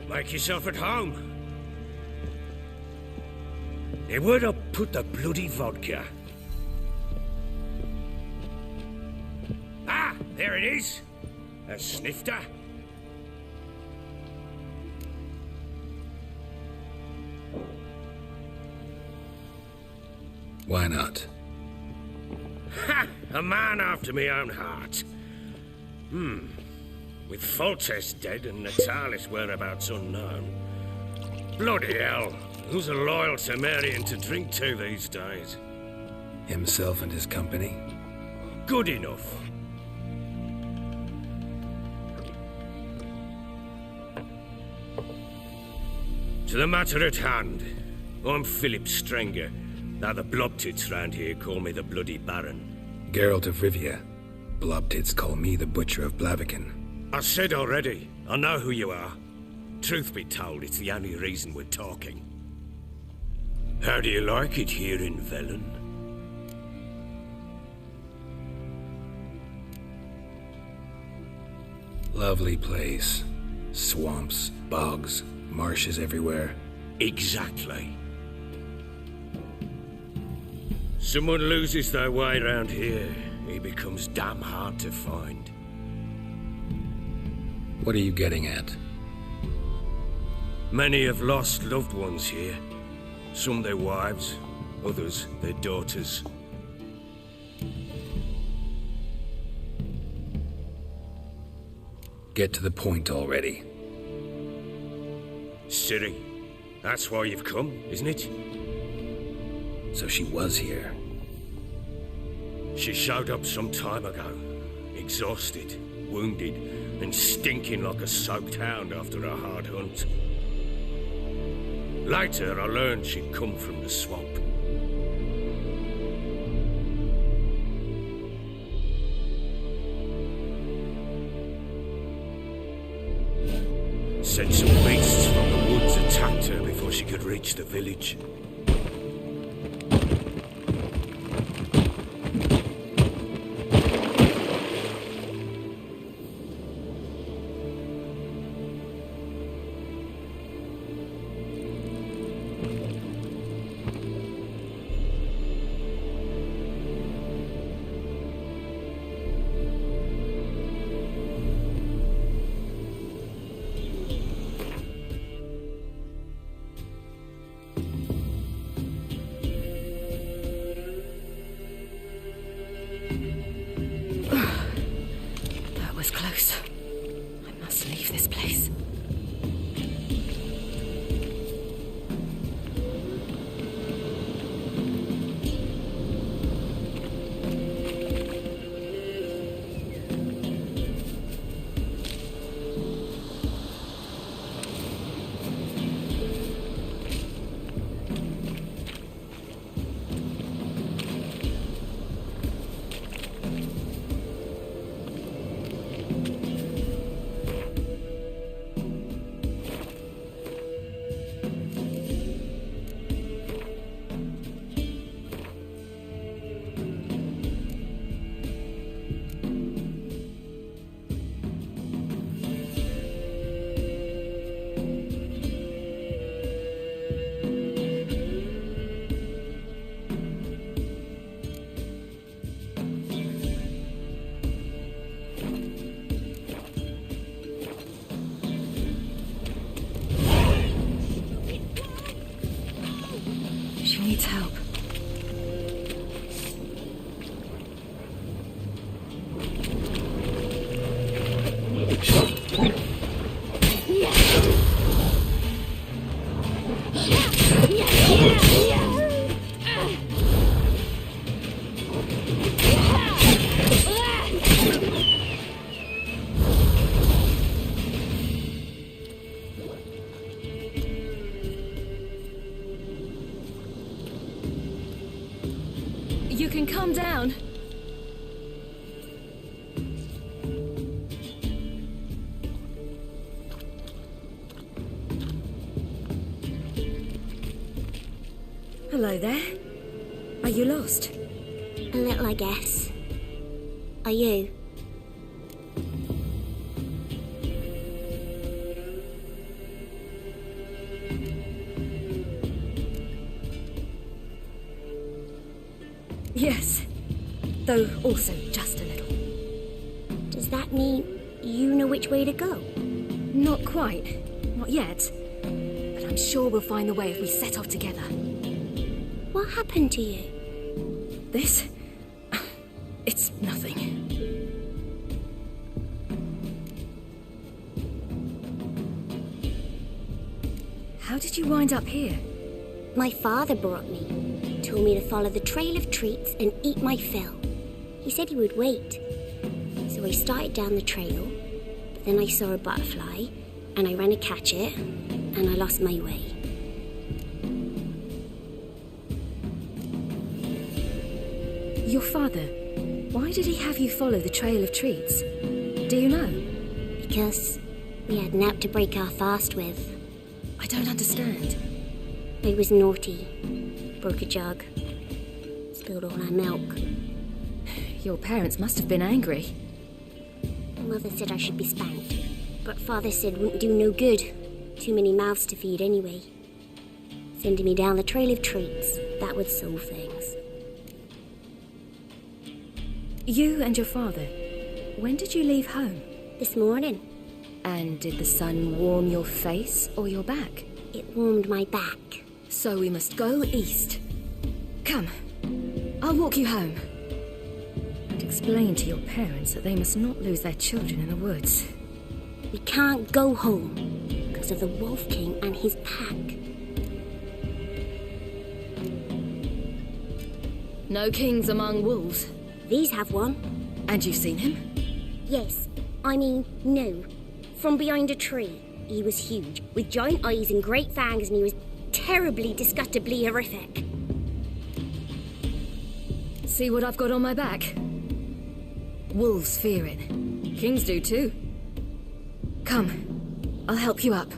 Make yourself at home. Now, where'd I put the bloody vodka? Ah, there it is. A snifter. Why not? Ha! A man after my own heart. With Foltest dead and Natalis' whereabouts unknown. Bloody hell, who's a loyal Temerian to drink to these days? Himself and his company? Good enough. To the matter at hand, I'm Philip Strenger. Now the Blobtits round here call me the Bloody Baron. Geralt of Rivia. Blobtits call me the Butcher of Blaviken. I said already, I know who you are. Truth be told, it's the only reason we're talking. How do you like it here in Velen? Lovely place. Swamps, bogs, marshes everywhere. Exactly. Someone loses their way around here, he becomes damn hard to find. What are you getting at? Many have lost loved ones here. Some their wives, others their daughters. Get to the point already. Ciri, that's why you've come, isn't it? So she was here. She showed up some time ago, exhausted, wounded, and stinking like a soaked hound after a hard hunt. Later, I learned she'd come from the swamp. Said some beasts from the woods attacked her before she could reach the village. Needs help. You can calm down. Hello there. Are you lost? A little, I guess. Are you? Yes, though also just a little. Does that mean you know which way to go? Not quite. Not yet. But I'm sure we'll find the way if we set off together. What happened to you? This? It's nothing. How did you wind up here? My father brought me. Told me to follow the trail of treats and eat my fill. He said he would wait. So I started down the trail, but then I saw a butterfly, and I ran to catch it, and I lost my way. Your father, why did he have you follow the trail of treats? Do you know? Because we had naught to break our fast with. I don't understand. I was naughty. Broke a jug. Spilled all our milk. Your parents must have been angry. Mother said I should be spanked, but Father said wouldn't do no good. Too many mouths to feed anyway. Sending me down the trail of treats, that would solve things. You and your father, when did you leave home? This morning. And did the sun warm your face or your back? It warmed my back. So we must go east. Come, I'll walk you home. And explain to your parents that they must not lose their children in the woods. We can't go home because of the Wolf King and his pack. No kings among wolves. These have one. And you've seen him? Yes. I mean, no. From behind a tree. He was huge, with giant eyes and great fangs, and he was terribly, disgustingly horrific. See what I've got on my back? Wolves fear it. Kings do too. Come, I'll help you up.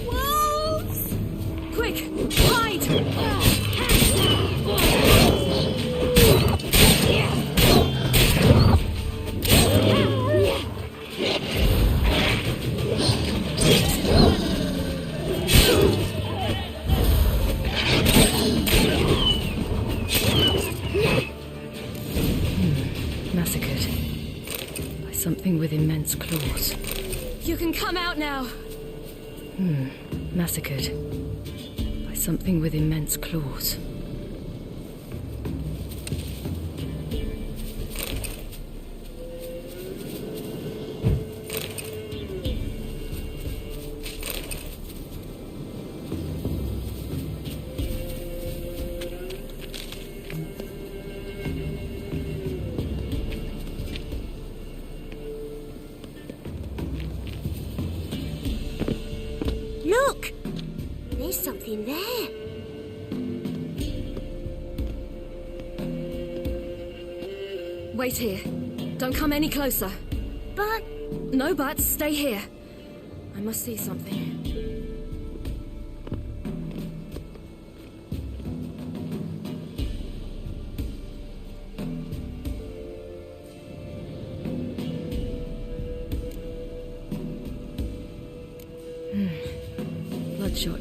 Wolves! Quick! Hide! Massacred by something with immense claws. You can come out now! Massacred by something with immense claws. Look! There's something there. Wait here. Don't come any closer. But... No buts. Stay here. I must see something. Bloodshot,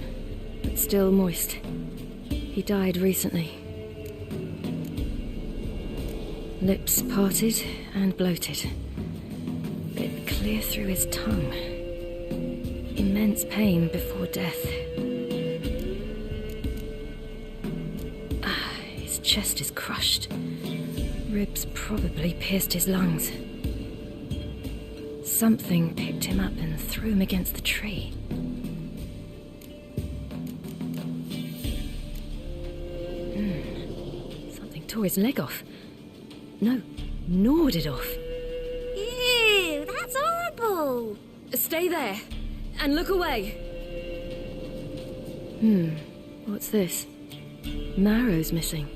but still moist. He died recently. Lips parted and bloated. Bit clear through his tongue. Immense pain before death. His chest is crushed. Ribs probably pierced his lungs. Something picked him up and threw him against the tree. Something tore his leg off. No, gnawed it off. Ew, that's horrible. Stay there and look away. What's this? Marrow's missing.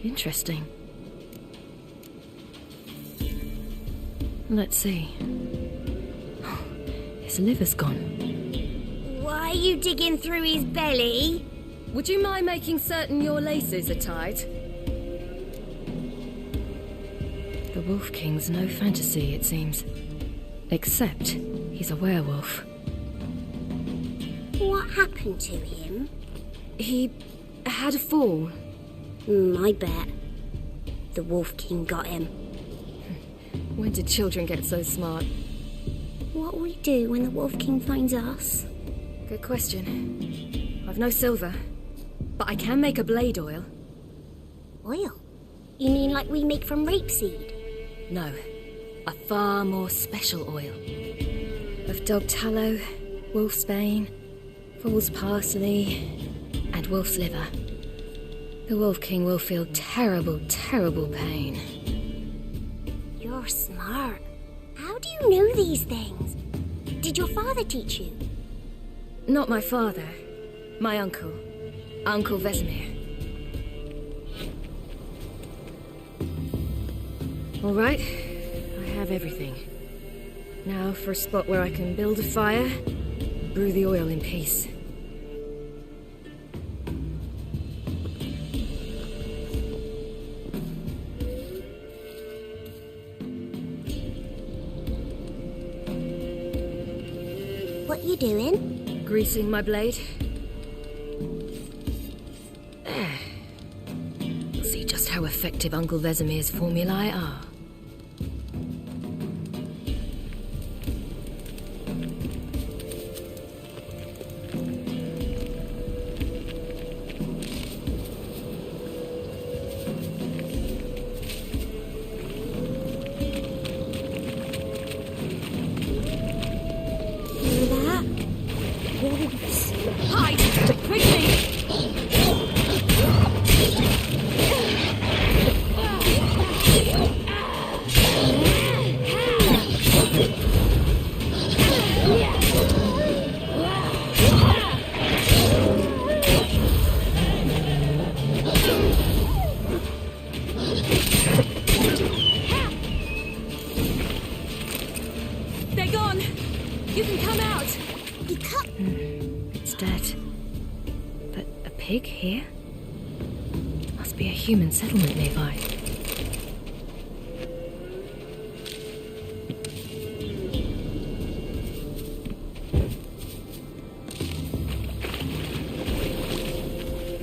Interesting. Let's see. His liver's gone. Why are you digging through his belly? Would you mind making certain your laces are tied? The Wolf King's no fantasy, it seems. Except he's a werewolf. What happened to him? He had a fall. I bet. The Wolf King got him. When did children get so smart? What will we do when the Wolf King finds us? Good question. I've no silver, but I can make a blade oil. Oil? You mean like we make from rapeseed? No, a far more special oil. Of dog tallow, wolf's bane, fool's parsley, and wolf's liver. The Wolf King will feel terrible, terrible pain. You're smart. How do you know these things? Did your father teach you? Not my father. My uncle. Uncle Vesemir. All right, I have everything. Now for a spot where I can build a fire, brew the oil in peace. What you doing? Greasing my blade. There. See just how effective Uncle Vesemir's formulae are. You can come out! He cut... It's dead. But a pig here? Must be a human settlement nearby.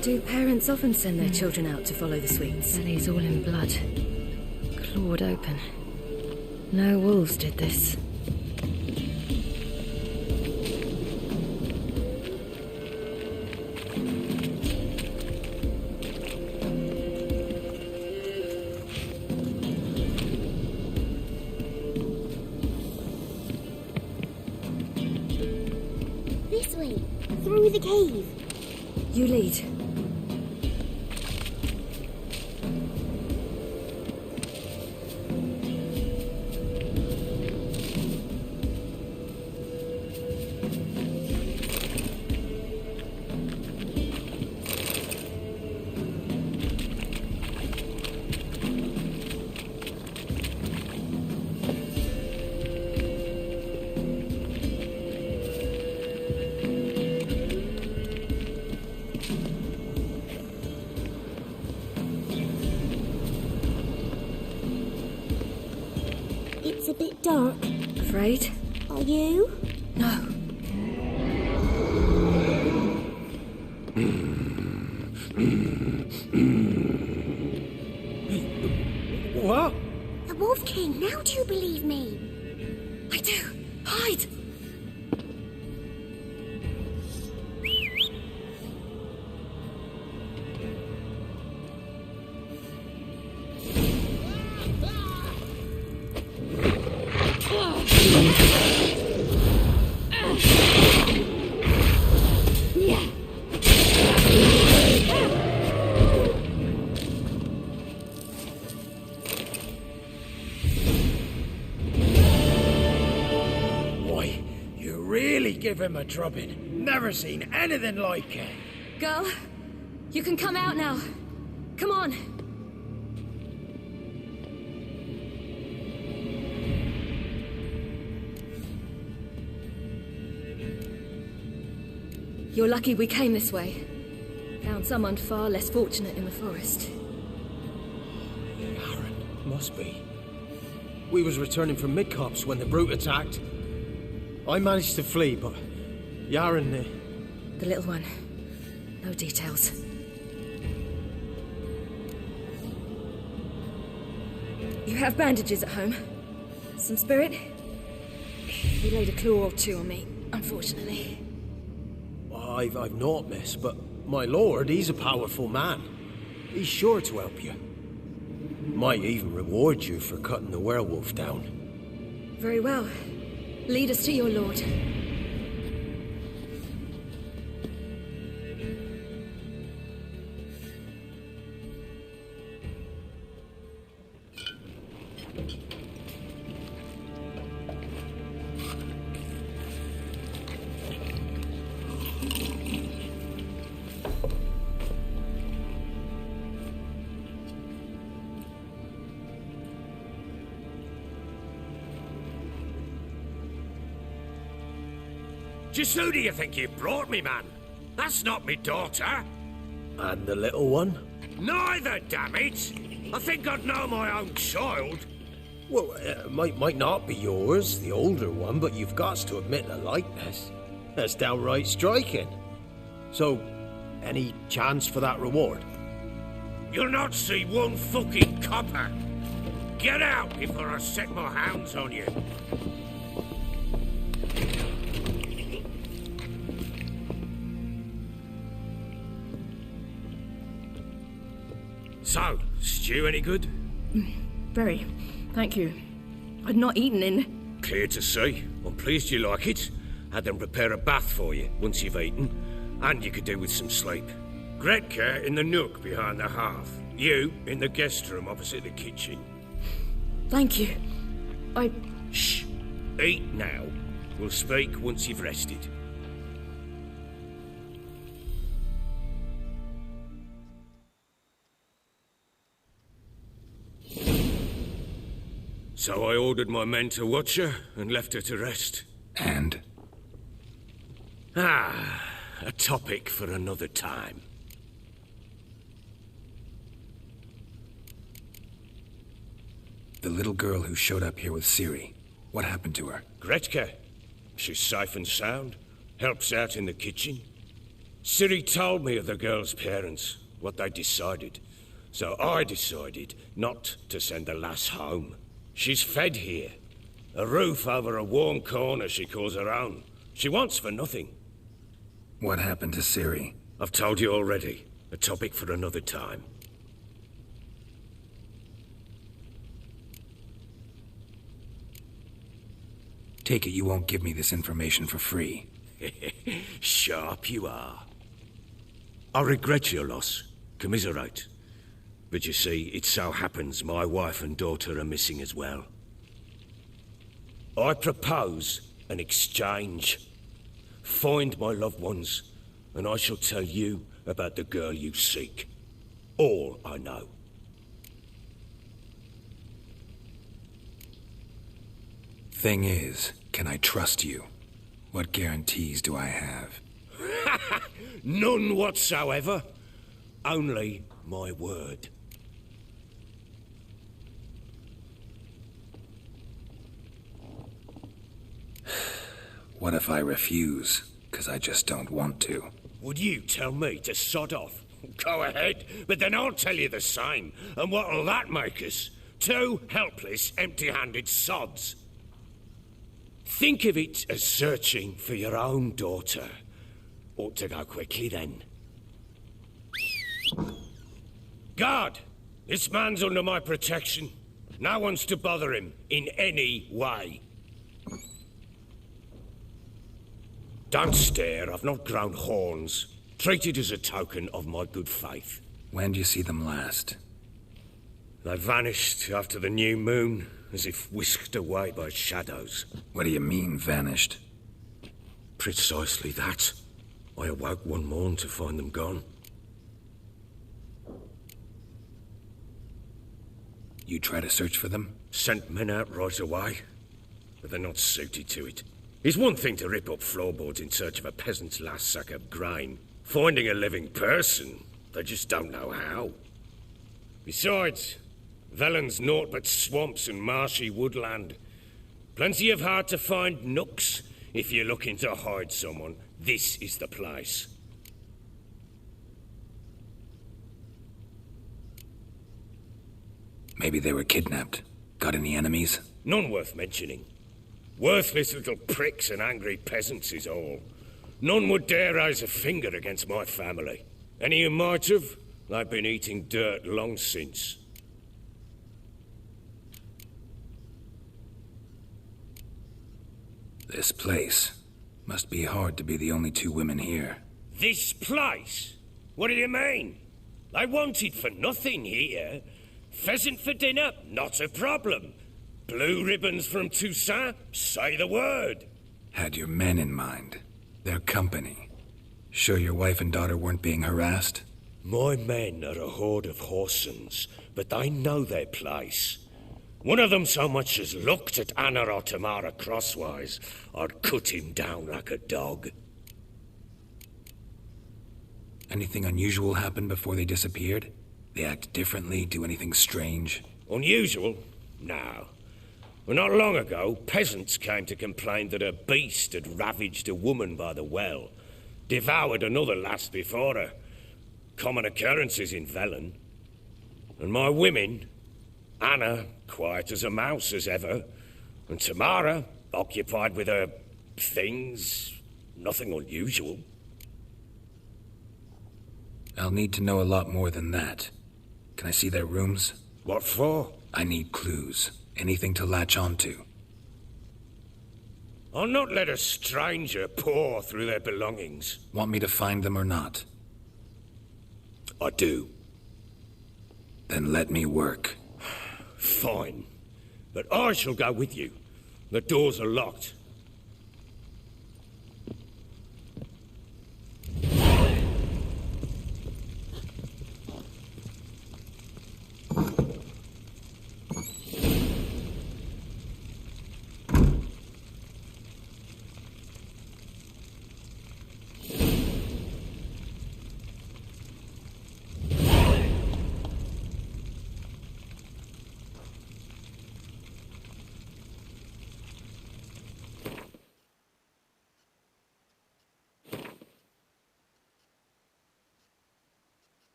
Do parents often send their children out to follow the sweets? Bellies all in blood. Clawed open. No wolves did this. This way, through the cave. You lead. It's a bit dark. Afraid? Are you? No. What? The Wolf King, now do you believe me? I do. Hide! Boy, you really give him a drubbing. Never seen anything like it. Girl, you can come out now. Come on. You're lucky we came this way. Found someone far less fortunate in the forest. Aaron, must be. We was returning from Midcops when the brute attacked. I managed to flee, but Yaren... The little one. No details. You have bandages at home? Some spirit? He laid a claw or two on me, unfortunately. I've not, miss, but my lord, he's a powerful man. He's sure to help you. Might even reward you for cutting the werewolf down. Very well. Lead us to your lord. Just who do you think you brought me, man? That's not me daughter. And the little one? Neither, damn it! I think I'd know my own child. Well, might not be yours, the older one, but you've got to admit the likeness. That's downright striking. So, any chance for that reward? You'll not see one fucking copper. Get out before I set my hounds on you. So, stew any good? Very. Thank you. I'd not eaten in... Clear to see. I'm pleased you like it. Had them prepare a bath for you once you've eaten. And you could do with some sleep. Gretka in the nook behind the hearth. You in the guest room opposite the kitchen. Thank you. Shh. Eat now. We'll speak once you've rested. So I ordered my men to watch her and left her to rest. And? A topic for another time. The little girl who showed up here with Ciri, what happened to her? Gretka. She's safe and sound. Helps out in the kitchen. Ciri told me of the girl's parents, what they decided. So I decided not to send the lass home. She's fed here. A roof over a warm corner she calls her own. She wants for nothing. What happened to Ciri? I've told you already. A topic for another time. Take it you won't give me this information for free. Sharp you are. I regret your loss. Commiserate. But you see, it so happens my wife and daughter are missing as well. I propose an exchange. Find my loved ones, and I shall tell you about the girl you seek. All I know. Thing is, can I trust you? What guarantees do I have? None whatsoever. Only my word. What if I refuse? 'Cause I just don't want to. Would you tell me to sod off? Go ahead, but then I'll tell you the same. And what'll that make us? Two helpless, empty-handed sods. Think of it as searching for your own daughter. Ought to go quickly, then. Guard! This man's under my protection. No one's to bother him in any way. Don't stare, I've not grown horns. Treat it as a token of my good faith. When do you see them last? They vanished after the new moon, as if whisked away by shadows. What do you mean, vanished? Precisely that. I awoke one morn to find them gone. You try to search for them? Sent men out right away, but they're not suited to it. It's one thing to rip up floorboards in search of a peasant's last sack of grain. Finding a living person, they just don't know how. Besides, Velen's naught but swamps and marshy woodland. Plenty of hard-to-find nooks. If you're looking to hide someone, this is the place. Maybe they were kidnapped. Got any enemies? None worth mentioning. Worthless little pricks and angry peasants is all. None would dare raise a finger against my family. Any who might have, they've been eating dirt long since. This place. Must be hard to be the only two women here. This place? What do you mean? They wanted for nothing here. Pheasant for dinner? Not a problem. Blue ribbons from Toussaint? Say the word. Had your men in mind. Their company. Sure your wife and daughter weren't being harassed? My men are a horde of Horsons, but they know their place. One of them so much as looked at Anna or Tamara crosswise, I'd cut him down like a dog. Anything unusual happen before they disappeared? They act differently, do anything strange? Unusual? No. Well, not long ago, peasants came to complain that a beast had ravaged a woman by the well. Devoured another lass before her. Common occurrences in Velen. And my women, Anna, quiet as a mouse as ever, and Tamara, occupied with her things, nothing unusual. I'll need to know a lot more than that. Can I see their rooms? What for? I need clues. Anything to latch onto. I'll not let a stranger pore through their belongings. Want me to find them or not? I do. Then let me work. Fine. But I shall go with you. The doors are locked.